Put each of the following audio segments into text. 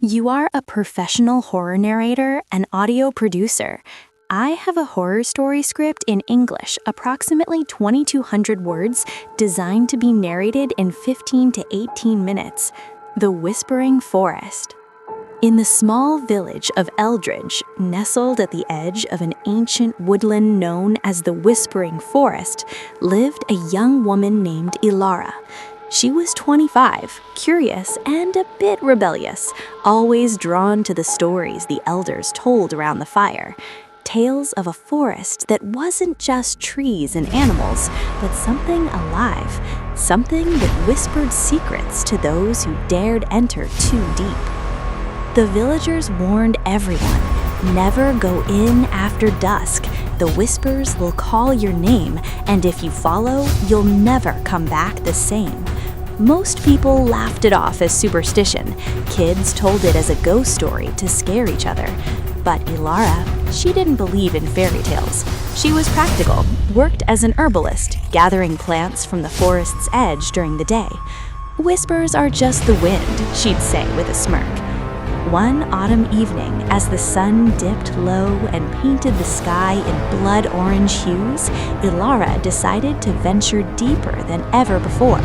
You are a professional horror narrator and audio producer. I have a horror story script in English, approximately 2,200 words, designed to be narrated in 15 to 18 minutes. The Whispering Forest. In the small village of Eldridge, nestled at the edge of an ancient woodland known as the Whispering Forest, lived a young woman named Elara. She was 25, curious and a bit rebellious, always drawn to the stories the elders told around the fire. Tales of a forest that wasn't just trees and animals, but something alive, something that whispered secrets to those who dared enter too deep. The villagers warned everyone, never go in after dusk. The whispers will call your name, and if you follow, you'll never come back the same. Most people laughed it off as superstition. Kids told it as a ghost story to scare each other. But Elara, she didn't believe in fairy tales. She was practical, worked as an herbalist, gathering plants from the forest's edge during the day. Whispers are just the wind, she'd say with a smirk. One autumn evening, as the sun dipped low and painted the sky in blood-orange hues, Elara decided to venture deeper than ever before.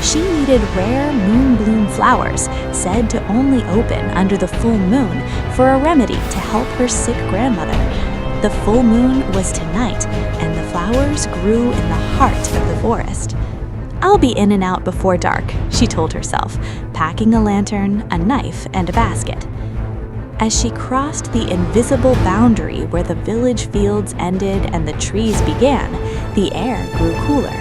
She needed rare moon-bloom flowers, said to only open under the full moon, for a remedy to help her sick grandmother. The full moon was tonight, and the flowers grew in the heart of the forest. "I'll be in and out before dark," she told herself, packing a lantern, a knife, and a basket. As she crossed the invisible boundary where the village fields ended and the trees began, the air grew cooler.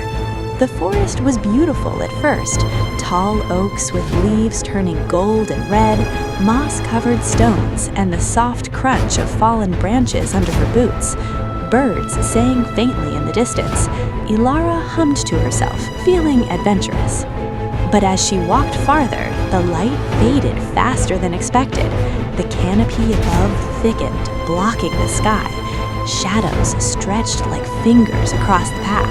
The forest was beautiful at first, tall oaks with leaves turning gold and red, moss-covered stones, and the soft crunch of fallen branches under her boots. Birds sang faintly in the distance. Elara hummed to herself, feeling adventurous. But as she walked farther, the light faded faster than expected. The canopy above thickened, blocking the sky. Shadows stretched like fingers across the path.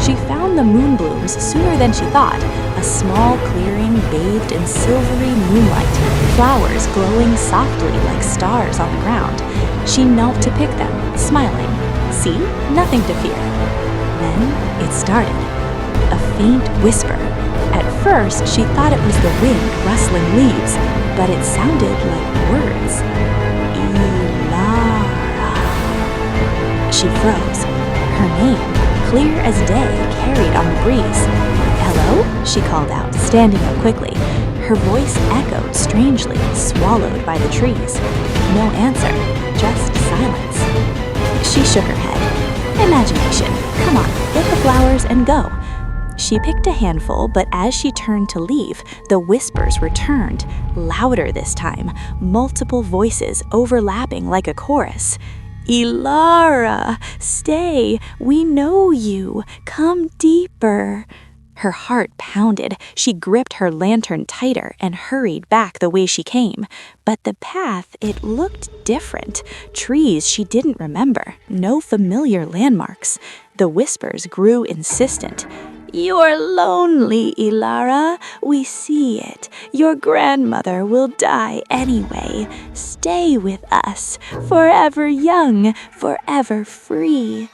She found the moonblooms sooner than she thought, a small clearing bathed in silvery moonlight, flowers glowing softly like stars on the ground. She knelt to pick them, smiling. See? Nothing to fear. Then it started. A faint whisper. At first, she thought it was the wind rustling leaves, but it sounded like words. Elara. She froze. Her name, clear as day, carried on the breeze. "Hello?" she called out, standing up quickly. Her voice echoed strangely, swallowed by the trees. No answer, just silence. She shook her head. Imagination. Come on, get the flowers and go. She picked a handful, but as she turned to leave, the whispers returned, louder this time, multiple voices overlapping like a chorus. "Elara, stay, we know you, come deeper." Her heart pounded. She gripped her lantern tighter and hurried back the way she came. But the path, it looked different. Trees she didn't remember. No familiar landmarks. The whispers grew insistent. "You're lonely, Elara. We see it. Your grandmother will die anyway. Stay with us. Forever young, forever free."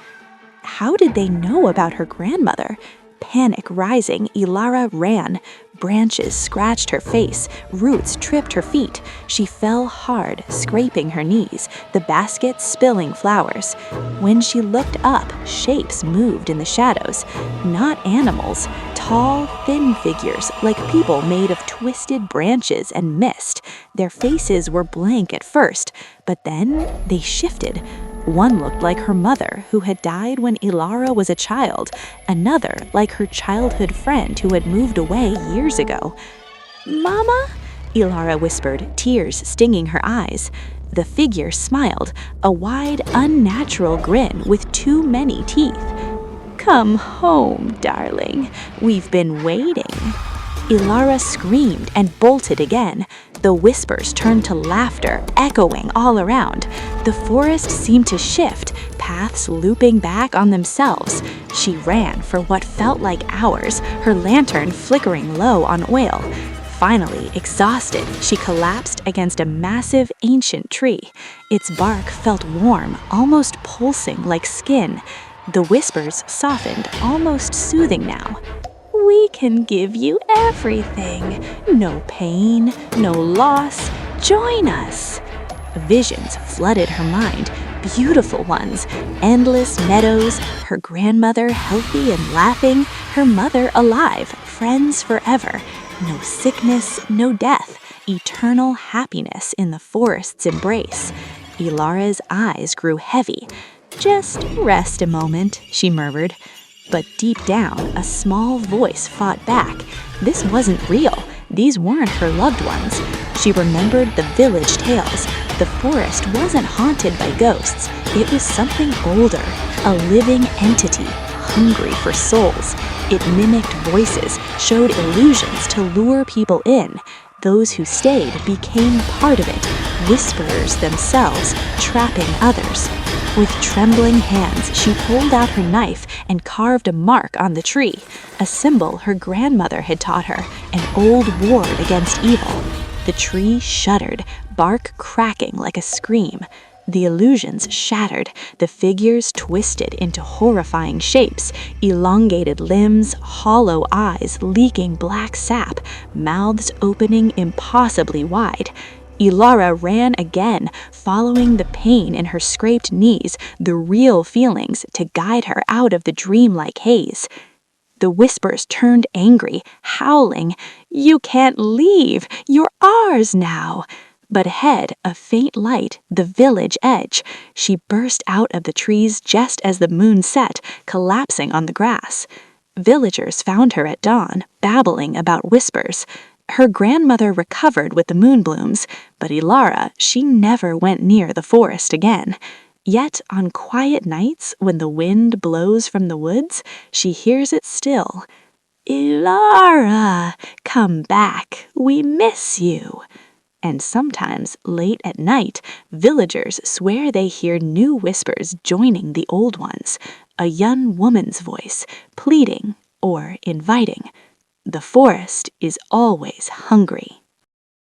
How did they know about her grandmother? Panic rising, Elara ran. Branches scratched her face, roots tripped her feet. She fell hard, scraping her knees, the basket spilling flowers. When she looked up, shapes moved in the shadows. Not animals, tall, thin figures, like people made of twisted branches and mist. Their faces were blank at first, but then they shifted. One looked like her mother, who had died when Elara was a child. Another like her childhood friend who had moved away years ago. "Mama?" Elara whispered, tears stinging her eyes. The figure smiled, a wide, unnatural grin with too many teeth. "Come home, darling. We've been waiting." Elara screamed and bolted again. The whispers turned to laughter, echoing all around. The forest seemed to shift, paths looping back on themselves. She ran for what felt like hours, her lantern flickering low on oil. Finally, exhausted, she collapsed against a massive ancient tree. Its bark felt warm, almost pulsing like skin. The whispers softened, almost soothing now. "We can give you everything. No pain, no loss. Join us." Visions flooded her mind, beautiful ones, endless meadows, her grandmother healthy and laughing, her mother alive, friends forever. No sickness, no death, eternal happiness in the forest's embrace. Elara's eyes grew heavy. "Just rest a moment," she murmured. But deep down, a small voice fought back. This wasn't real. These weren't her loved ones. She remembered the village tales. The forest wasn't haunted by ghosts. It was something older, a living entity, hungry for souls. It mimicked voices, showed illusions to lure people in. Those who stayed became part of it, whisperers themselves, trapping others. With trembling hands, she pulled out her knife and carved a mark on the tree, a symbol her grandmother had taught her, an old ward against evil. The tree shuddered, bark cracking like a scream. The illusions shattered, the figures twisted into horrifying shapes, elongated limbs, hollow eyes leaking black sap, mouths opening impossibly wide. Elara ran again, following the pain in her scraped knees, the real feelings to guide her out of the dreamlike haze. The whispers turned angry, howling, "You can't leave! You're ours now!" But ahead, a faint light, the village edge. She burst out of the trees just as the moon set, collapsing on the grass. Villagers found her at dawn, babbling about whispers. Her grandmother recovered with the moonblooms, but Elara, she never went near the forest again. Yet on quiet nights, when the wind blows from the woods, she hears it still. "Elara, come back, we miss you." And sometimes, late at night, villagers swear they hear new whispers joining the old ones, a young woman's voice, pleading or inviting. The forest is always hungry.